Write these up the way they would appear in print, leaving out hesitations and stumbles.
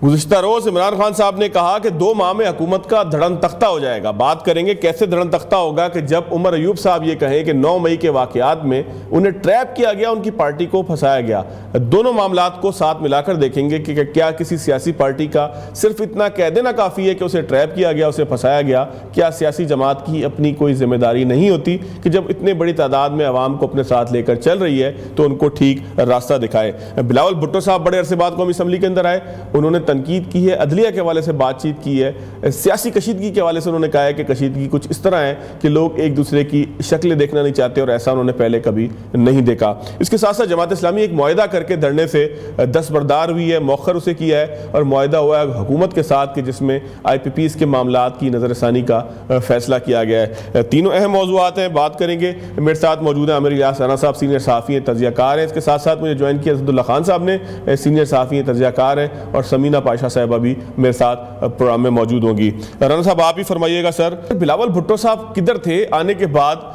गुज़िश्ता रोज़ इमरान खान साहब ने कहा कि 2 माह में हुकूमत का धड़न तख्ता हो जाएगा। बात करेंगे कैसे धड़न तख्ता होगा कि जब उमर अयूब साहब ये कहें कि 9 मई के वाक़यात में उन्हें ट्रैप किया गया, उनकी पार्टी को फंसाया गया। दोनों मामलात को साथ मिलाकर देखेंगे कि क्या किसी सियासी पार्टी का सिर्फ इतना कह देना काफ़ी है कि उसे ट्रैप किया गया, उसे फंसाया गया। क्या सियासी जमात की अपनी कोई जिम्मेदारी नहीं होती कि जब इतने बड़ी तादाद में आवाम को अपने साथ लेकर चल रही है तो उनको ठीक रास्ता दिखाए। बिलावल भुट्टो साहब बड़े अरसे बाद कौमी असम्बली के अंदर आए, उन्होंने तनकीद की है, अदलिया के हवाले से बातचीत की है, सियासी कशीदगी के हवाले से उन्होंने कहा है कि कशीदगी कुछ इस तरह है कि लोग एक दूसरे की शक्लें देखना नहीं चाहते और ऐसा उन्होंने पहले कभी नहीं देखा। इसके साथ साथ जमात इस्लामी एक मुआहदा करके धरने से दस्तबरदार हुई है, मौखर उसे किया है और मुआहदा हुआ है हुकूमत के साथ कि जिसमें IPPs के मामलात की नज़रसानी का फैसला किया गया है। तीनों अहम मौज़ूआत हैं, बात करेंगे। मेरे साथ मौजूद है आमिर इलियास राना साहब, सीनियर सहाफ़ी हैं, तज़कियाकार हैं। इसके साथ साथ मुझे ज्वाइन किया असदुल्ला खान साहब ने, सीनियर सहाफ़ी हैं, तज़कियाकार हैं, और समीना पाशा साहिबा भी मेरे साथ प्रोग्राम में मौजूद होंगी। राना साहब आप ही फरमाइएगा। सर, बिलावल भुट्टो साहब किधर थे आने के बाद?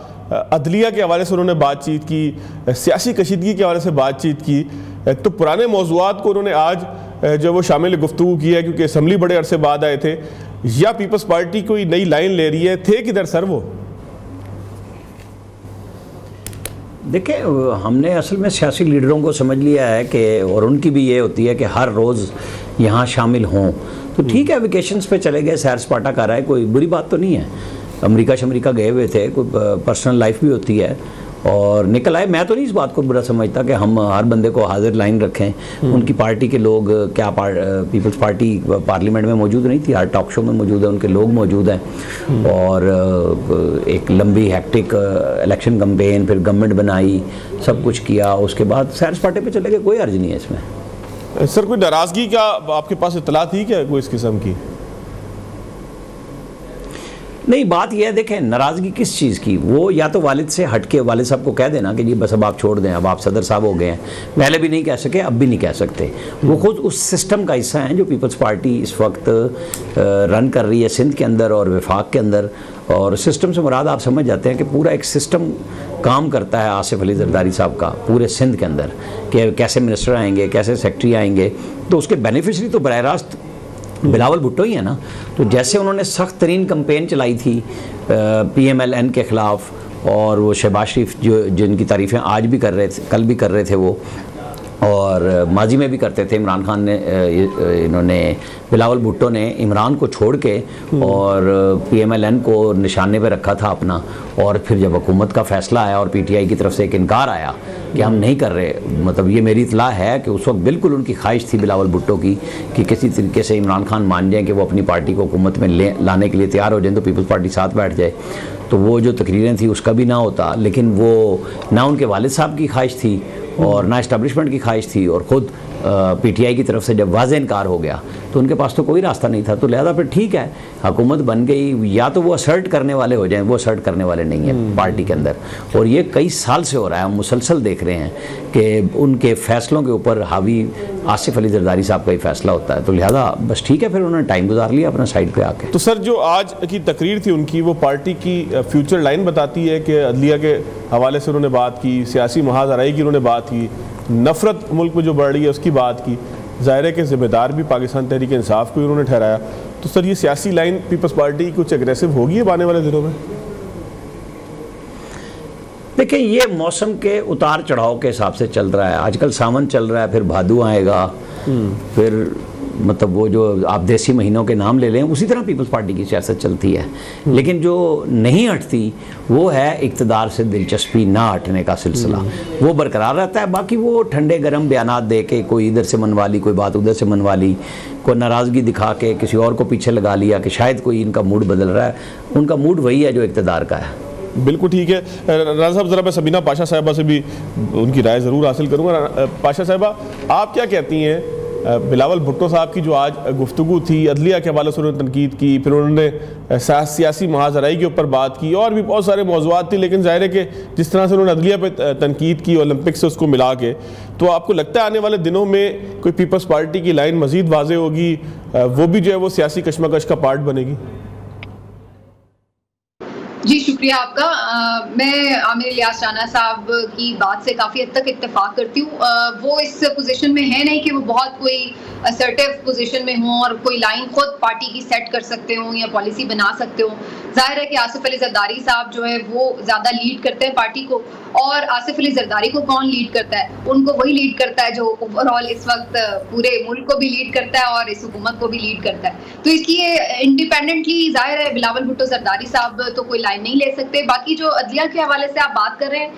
अदलिया के हवाले से उन्होंने बातचीत की, सियासी कशीदगी के हवाले से बातचीत की, तो पुराने मौज़ूआत को उन्होंने आज जो वो शामिल गुफ्तगू की है, क्योंकि असम्बली बड़े अरसे बाद आए थे, या पीपल्स पार्टी कोई नई लाइन ले रही है? थे किधर सर वो? देखिए, हमने असल में सियासी लीडरों को समझ लिया है कि, और उनकी भी ये होती है कि हर रोज़ यहाँ शामिल हों, तो ठीक है, वेकेशंस पे चले गए, सैर सपाटा कर रहा है, कोई बुरी बात तो नहीं है। अमेरिका गए हुए थे, कोई पर्सनल लाइफ भी होती है और निकल आए। मैं तो नहीं इस बात को बुरा समझता कि हम हर बंदे को हाजिर लाइन रखें। उनकी पार्टी के लोग, क्या पीपल्स पार्टी पार्लियामेंट में मौजूद नहीं थी, हर टॉक शो में मौजूद है, उनके लोग मौजूद हैं, और एक लंबी हैक्टिक इलेक्शन कैंपेन, फिर गवर्नमेंट बनाई, सब कुछ किया, उसके बाद सैर सपाटे पे चले गए, कोई अर्ज नहीं है इसमें। सर, कोई नाराज़गी का आपके पास इत्तला थी क्या कोई इस किस्म की? नहीं, बात यह है, देखें, नाराज़गी किस चीज़ की, वो या तो वालिद से हट के वालिद साहब को कह देना कि जी बस अब आप छोड़ दें, अब आप सदर साहब हो गए हैं। पहले भी नहीं कह सके, अब भी नहीं कह सकते। वो खुद उस सिस्टम का हिस्सा हैं जो पीपल्स पार्टी इस वक्त रन कर रही है सिंध के अंदर और वफाक के अंदर। और सिस्टम से मुराद आप समझ जाते हैं कि पूरा एक सिस्टम काम करता है आसिफ अली जरदारी साहब का पूरे सिंध के अंदर, कि कैसे मिनिस्टर आएंगे, कैसे सेक्रेटरी आएंगे, तो उसके बेनिफिशरी तो बराह रास्त बिलावल भुट्टो ही है ना। तो जैसे उन्होंने सख्त तरीन कंपेन चलाई थी PMLN के ख़िलाफ़, और वो शहबाज शरीफ जो जिनकी तारीफ़ें आज भी कर रहे थे, कल भी कर रहे थे वो, और माजी में भी करते थे। इमरान खान ने, इन्होंने बिलावल भुट्टो ने इमरान को छोड़ के और PMLN को निशाने पे रखा था अपना। और फिर जब हुकूमत का फ़ैसला आया और PTI की तरफ से एक इनकार आया कि हम नहीं कर रहे, मतलब ये मेरी इतला है कि उस वक्त बिल्कुल उनकी ख्वाहिश थी बिलावल भुट्टो की कि किसी तरीके से इमरान खान मान जाएँ कि वो अपनी पार्टी को हुकूमत में लाने के लिए तैयार हो जाए, तो पीपल्स पार्टी साथ बैठ जाए। तो वो जो तकरीरें थी उसका भी ना होता, लेकिन वो ना उनके वालिद साहब की ख्वाहिश थी और ना इस्टेब्लिशमेंट की ख्वाहिश थी, और ख़ुद PTI की तरफ से जब वाज़ेह इनकार हो गया तो उनके पास तो कोई रास्ता नहीं था। तो लिहाजा फिर ठीक है, हुकूमत बन गई, या तो वो असर्ट करने वाले हो जाएं, वो असर्ट करने वाले नहीं हैं पार्टी के अंदर। और ये कई साल से हो रहा है, हम मुसलसल देख रहे हैं कि उनके फ़ैसलों के ऊपर हावी आसिफ अली जरदारी साहब का ही फ़ैसला होता है। तो लिहाजा बस ठीक है, फिर उन्होंने टाइम गुजार लिया अपना साइड पर आके। तो सर, जो आज की तकरीर थी उनकी, वो पार्टी की फ्यूचर लाइन बताती है कि अदलिया के हवाले से उन्होंने बात की, सियासी महाजराई की उन्होंने बात की, नफ़रत मुल्क में जो बढ़ रही है उसकी बात की, ज़ाहिर है कि ज़िम्मेदार भी पाकिस्तान तहरीक इंसाफ को उन्होंने ठहराया। तो सर, ये सियासी लाइन पीपल्स पार्टी कुछ एग्रेसिव होगी अब आने वाले दिनों में? देखिए, ये मौसम के उतार चढ़ाव के हिसाब से चल रहा है। आजकल सावन चल रहा है, फिर भादू आएगा, फिर मतलब वो जो आप देसी महीनों के नाम ले लें, उसी तरह पीपल्स पार्टी की सियासत चलती है। लेकिन जो नहीं हटती वो है इक़्तिदार से दिलचस्पी ना हटने का सिलसिला, वो बरकरार रहता है। बाकी वो ठंडे गर्म बयानात दे के, कोई इधर से मनवा ली, कोई बात उधर से मनवा ली, कोई नाराज़गी दिखा के किसी और को पीछे लगा लिया कि शायद कोई इनका मूड बदल रहा है। उनका मूड वही है जो इक़्तिदार का है। बिल्कुल ठीक है। राना साहब, ज़रा मैं समीना पाशा साहिबा से भी उनकी राय ज़रूर हासिल करूँगा। पाशा साहिबा, आप क्या कहती हैं? बिलावल भुट्टो साहब की जो आज गुफ्तगू थी, अदलिया के हवाले से उन्होंने तनकीद की, फिर उन्होंने सियासी महाजराई के ऊपर बात की, और भी बहुत सारे मौज़ूआत थी, लेकिन ज़ाहिर है कि जिस तरह से उन्होंने अदलिया पे तनकीद की ओलंपिक से उसको मिला के, तो आपको लगता है आने वाले दिनों में कोई पीपल्स पार्टी की लाइन मज़ीद वाज़ेह होगी, वो भी जो है वो सियासी कशमकश का पार्ट बनेगी? जी शुक्रिया आपका। मैं आमिर इलियास राना साहब की बात से काफ़ी हद तक इत्तेफाक करती हूँ। वो इस पोजीशन में है नहीं कि वो बहुत कोई असर्टिव पोजीशन में हों और कोई लाइन खुद पार्टी की सेट कर सकते हों या पॉलिसी बना सकते हों। जाहिर है कि आसिफ अली जरदारी साहब जो है वो ज़्यादा लीड करते हैं पार्टी को, और आसिफ अली जरदारी को कौन लीड करता है? उनको वही लीड करता है जो ओवरऑल इस वक्त पूरे मुल्क को भी लीड करता है और इस हुकूमत को भी लीड करता है। तो इसलिए इंडिपेंडेंटली जाहिर है बिलावल भुट्टो जरदारी साहब तो कोई लाइन नहीं ले सकते। बाकी जो अदलिया के हवाले से आप बात कर रहे हैं,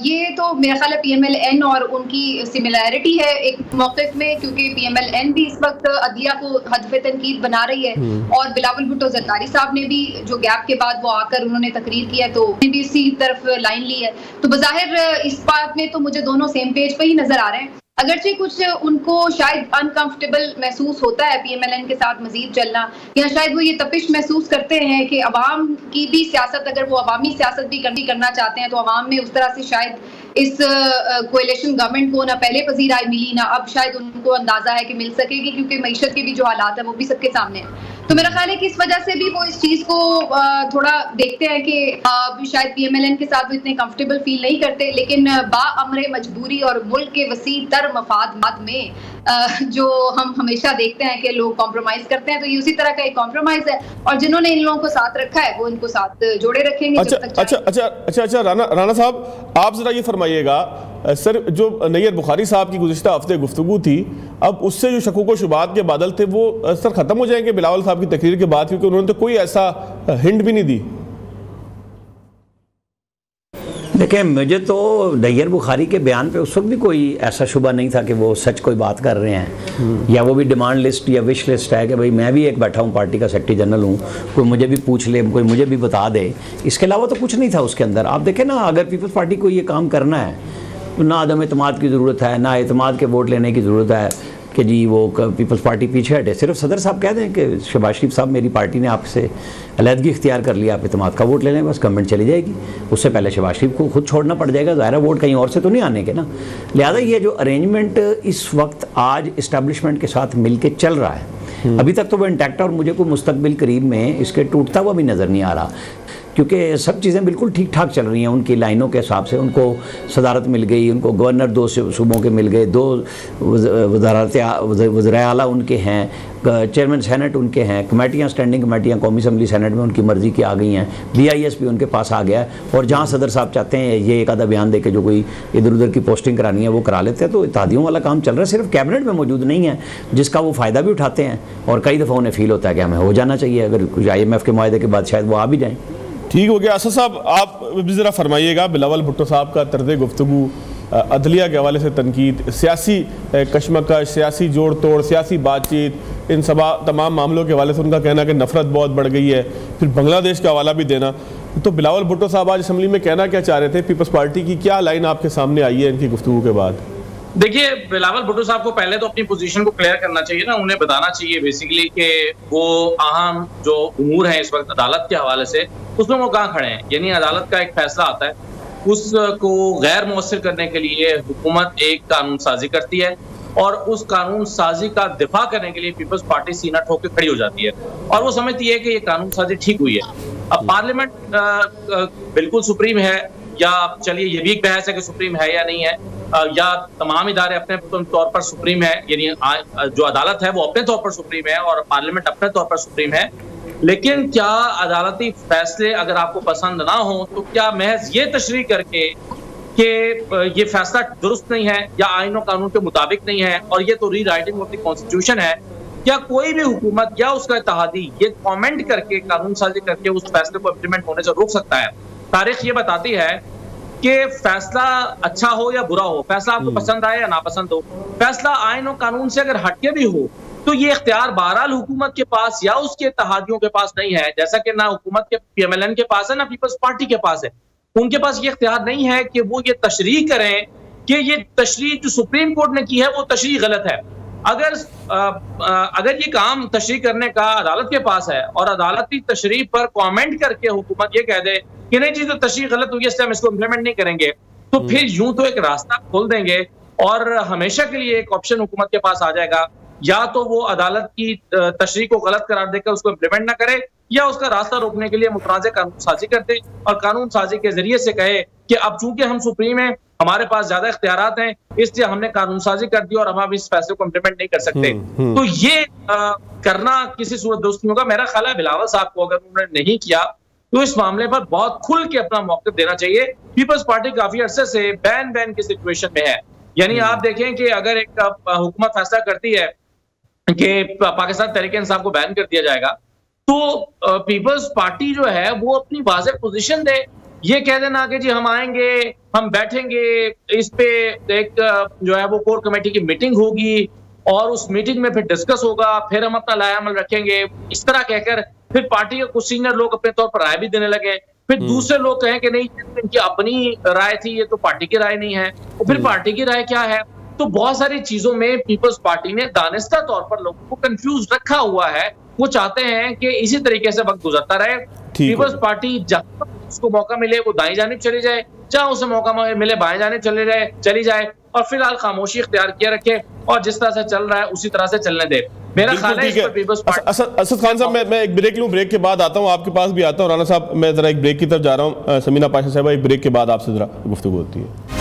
ये तो मेरा ख्याल है PMLN और उनकी सिमिलैरिटी है एक मौक़िफ़ में, क्योंकि PMLN भी इस वक्त अदलिया को हदफ तनकीद बना रही है और बिलावल भुट्टो जरदारी साहब ने भी जो गैप के बाद वो आकर उन्होंने तकरीर किया तो उन्होंने भी इसी तरफ लाइन ली है। तो बज़ाहिर इस बात में तो मुझे दोनों सेम पेज पे ही नजर आ रहे हैं। अगरचे कुछ उनको शायद अनकंफर्टेबल महसूस होता है PMLN के साथ मजीद चलना, या शायद वो ये तपिश महसूस करते हैं कि अवाम की भी सियासत, अगर वो अवामी सियासत भी करना चाहते हैं तो अवाम में उस तरह से शायद इस कोएलिशन गवर्नमेंट को ना पहले पजीराई मिली ना अब शायद उनको अंदाजा है कि मिल सकेगी, क्योंकि मईशत के भी जो हालात है वो भी सबके सामने है। तो मेरा ख्याल है कि इस वजह से भी वो इस चीज़ को थोड़ा देखते हैं कि शायद PMLN के साथ वो इतने कंफर्टेबल फील नहीं करते, लेकिन बाअमरे मजबूरी और मुल्क के वसी तर मफादात में जो हम हमेशा देखते हैं कि लोग कॉम्प्रोमाइज करते हैं, तो ये उसी तरह का एक कॉम्प्रोमाइज है और जिन्होंने इन लोगों को साथ रखा है वो इनको साथ जोड़े रखेंगे। अच्छा राना साहब, आप जरा ये फरमाइएगा सर, जो नैयर बुखारी साहब की गुज़िश्ता हफ्ते गुफ्तगू थी, अब उससे जो शकूक व शुबात के बादल थे वो सर ख़त्म हो जाएंगे बिलावल साहब की तकरीर के बाद, क्योंकि उन्होंने तो कोई ऐसा हिंट भी नहीं दी। देखिए, मुझे तो नैयर बुखारी के बयान पे उस वक्त भी कोई ऐसा शुबा नहीं था कि वो सच कोई बात कर रहे हैं, या वो भी डिमांड लिस्ट या विश लिस्ट है कि भाई मैं भी एक बैठा हूँ पार्टी का सेक्रेटरी जनरल हूँ, कोई मुझे भी पूछ ले, कोई मुझे भी बता दे। इसके अलावा तो कुछ नहीं था उसके अंदर। आप देखें ना, अगर पीपल्स पार्टी को ये काम करना है तो ना आदम एतमाद की ज़रूरत है, ना एतमाद के वोट लेने की ज़रूरत है कि जी वो पीपल्स पार्टी पीछे हटे। सिर्फ सदर साहब कह दें कि शहबाज शरीफ साहब मेरी पार्टी ने आपसे अलहदगी इख्तियार कर लिया, आप एतमाद का वोट ले लें, बस गवर्नमेंट चली जाएगी। उससे पहले शहबाज शरीफ को खुद छोड़ना पड़ जाएगा, ज़ाहिर है वोट कहीं और से तो नहीं आने के ना। लिहाजा ये जो अरेंजमेंट इस वक्त आज इस्टेब्लिशमेंट के साथ मिल के चल रहा है, अभी तक तो वो इंटैक्ट, और मुझे कोई मुस्तकबिल करीब में इसके टूटता हुआ भी नज़र नहीं आ रहा, क्योंकि सब चीज़ें बिल्कुल ठीक ठाक चल रही हैं उनकी लाइनों के हिसाब से। उनको सदारत मिल गई, उनको गवर्नर 2 सूबों के मिल गए, 2 वज़राए आला उनके हैं, चेयरमैन सेनेट उनके हैं, कमेटियाँ, स्टैंडिंग कमेटियाँ कौमी असम्बली सेनेट में उनकी मर्ज़ी की आ गई हैं, BIS भी उनके पास आ गया है, और जहाँ सदर साहब चाहते हैं ये एक आधा बयान दे के जो कोई इधर उधर की पोस्टिंग करानी है वो करा लेते हैं। तो इत्तेहादियों वाला काम चल रहा है, सिर्फ कैबिनेट में मौजूद नहीं है, जिसका वो फ़ायदा भी उठाते हैं, और कई दफ़ा उन्हें फ़ील होता है कि हमें हो जाना चाहिए, अगर कुछ IMF के मुआहदे के बाद शायद वो आ भी जाएँ। ठीक हो गया। असद साहब, आप भी ज़रा फरमाइएगा, बिलावल भुट्टो साहब का तर्ज़ गुफ्तगू, अदलिया के हवाले से तनकीद, सियासी कशमकश, सियासी जोड़ तोड़, सियासी बातचीत, इन तमाम मामलों के हवाले से उनका कहना कि नफ़रत बहुत बढ़ गई है, फिर बांग्लादेश का हवाला भी देना। तो बिलावल भुट्टो साहब आज असम्बली में कहना क्या चाह रहे थे? पीपल्स पार्टी की क्या लाइन आपके सामने आई है इनकी गुफ्तगू के बाद? देखिए, बिलावल भुट्टो साहब को पहले तो अपनी पोजीशन को क्लियर करना चाहिए ना, उन्हें बताना चाहिए बेसिकली कि वो अहम जो उमूर है इस वक्त अदालत के हवाले से, उसमें वो कहाँ खड़े हैं। यानी अदालत का एक फैसला आता है, उसको गैर मौसर करने के लिए हुकूमत एक कानून साजी करती है, और उस कानून साजी का दिफा करने के लिए पीपल्स पार्टी सीना ठोक के खड़ी हो जाती है, और वो समझती है कि ये कानून साजी ठीक हुई है। अब पार्लियामेंट बिल्कुल सुप्रीम है, या चलिए ये भी एक बहस है कि सुप्रीम है या नहीं है, या तमाम इदारे अपने तौर पर सुप्रीम है, यानी जो अदालत है वो अपने तौर पर सुप्रीम है और पार्लियामेंट अपने तौर पर सुप्रीम है। लेकिन क्या अदालती फैसले अगर आपको पसंद ना हो तो क्या महज ये तशरीह करके कि ये फैसला दुरुस्त नहीं है या आईन और कानून के मुताबिक नहीं है और ये तो री राइटिंग ऑफ द कॉन्स्टिट्यूशन है, क्या कोई भी हुकूमत या उसका इत्तेहादी ये कमेंट करके, कानून साजी करके उस फैसले को इम्प्लीमेंट होने से रोक सकता है? तारीख ये बताती है कि फैसला अच्छा हो या बुरा हो, फैसला आपको पसंद आए या नापसंद हो, फैसला आईन और कानून से अगर हटके भी हो तो ये इख्तियार बहरहाल हुकूमत के पास या उसके इत्तेहादियों के पास नहीं है, जैसा कि ना हुकूमत के PMLN के पास है ना पीपल्स पार्टी के पास है। उनके पास ये इख्तियार नहीं है कि वो ये तशरीह करें कि ये तशरीह जो सुप्रीम कोर्ट ने की है वो तशरीह गलत है। अगर ये काम तशरीह करने का अदालत के पास है और अदालती तशरीह पर कमेंट करके हुकूमत ये कह दे कि नहीं जी तो तशरीह गलत हुई है इसलिए हम इसको इम्प्लीमेंट नहीं करेंगे, तो फिर यूं तो एक रास्ता खोल देंगे और हमेशा के लिए एक ऑप्शन हुकूमत के पास आ जाएगा, या तो वो अदालत की तशरीह को गलत करार देकर उसको इम्प्लीमेंट ना करे, या उसका रास्ता रोकने के लिए मुतनाज़ कानून साजी कर दे और कानून साजी के जरिए से कहे कि अब चूंकि हम सुप्रीम हैं, हमारे पास ज्यादा इख्तियारात हैं, इसलिए हमने कानून साजी कर दी और हम अब इस फैसले को इम्प्लीमेंट नहीं कर सकते। तो ये करना किसी सूरत दोस्त नहीं होगा। मेरा ख्याल है बिलावल साहब को अगर उन्होंने नहीं किया तो इस मामले पर बहुत खुल के अपना मौक़िफ़ देना चाहिए। पीपल्स पार्टी काफी अरसे से बैन की सिचुएशन में है। यानी आप देखें कि अगर एक हुकूमत फैसला करती है कि पाकिस्तान तहरीक इंसाफ को बैन कर दिया जाएगा, तो पीपल्स पार्टी जो है वो अपनी वाज़ेह पोजीशन दे। ये कह देना कि जी हम आएंगे, हम बैठेंगे, इस पे एक जो है वो कोर कमेटी की मीटिंग होगी और उस मीटिंग में फिर डिस्कस होगा, फिर हम अपना लायामल रखेंगे, इस तरह कहकर फिर पार्टी के कुछ सीनियर लोग अपने तौर पर राय भी देने लगे, फिर दूसरे लोग कहें कि नहीं इनकी अपनी राय थी, ये तो पार्टी की राय नहीं है, और फिर पार्टी की राय क्या है। तो बहुत सारी चीजों में पीपल्स पार्टी ने दानिस्ता तौर पर लोगों को कंफ्यूज रखा हुआ है। वो चाहते हैं कि इसी तरीके से वक्त गुजरता रहे। पीपल्स पार्टी जहां उसको मौका मिले वो दाईं जानिब चली जाए, जहां उसे मौका मिले बाएं जानिब चली जाए और फिलहाल खामोशी इख्तियार किए रखे और जिस तरह से चल रहा है उसी तरह से चलने दे। मेरा ख्याल है असद खान साहब, मैं एक ब्रेक लूं, ब्रेक के बाद आता हूं, आपके पास भी आता हूं। राना साहब, मैं जरा एक ब्रेक की तरफ जा रहा हूं। समीना पाशा साहब, एक ब्रेक के बाद आपसे जरा गुफ्तगू होती है।